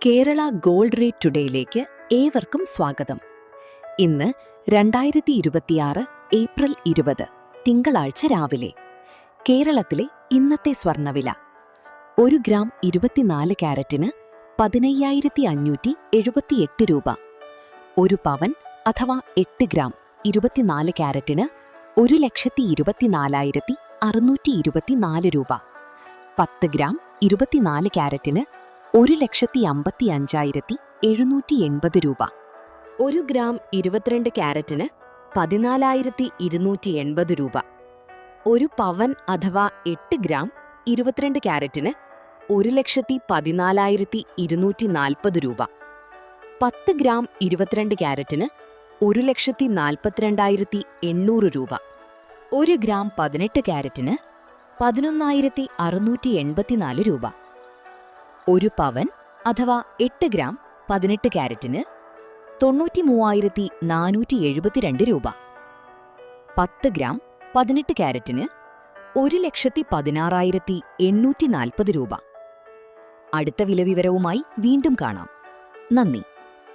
Kerala gold rate ടുഡേയിലേക്ക് ഏവർക്കും സ്വാഗതം. ഇന്ന് 2026 ഏപ്രിൽ 20 തിങ്കളാഴ്ച രാവിലെ കേരളത്തിലെ ഇന്നത്തെ സ്വർണ്ണവില 1 ഗ്രാം 24 കാരറ്റിന് 15,578 രൂപ. 1 പവൻ അഥവാ 8 ഗ്രാം 24 കാരറ്റിന് 1,24,624 രൂപ. 10 ഗ്രാം 24 കാരറ്റിന് 1,55,780 രൂപ. 1 ഗ്രാം 22 കാരറ്റിന് 14,280 രൂപ. 1 പവൻ അഥവാ 8 ഗ്രാം 22 കാരറ്റിന് 1,14,240 രൂപ. 10 ഗ്രാം 22 കാരറ്റിന് 1,42,800 രൂപ. 1 ഗ്രാം 18 കാരറ്റിന് 11,684 രൂപ. 1 പവൻ അഥവാ 8 ഗ്രാം 18 കാരറ്റിന് 93,472 രൂപ. 10 ഗ്രാം 18 കാരറ്റിന് 1,16,840 രൂപ. അടുത്ത വിലവിവരവുമായി വീണ്ടും കാണാം. നന്ദി.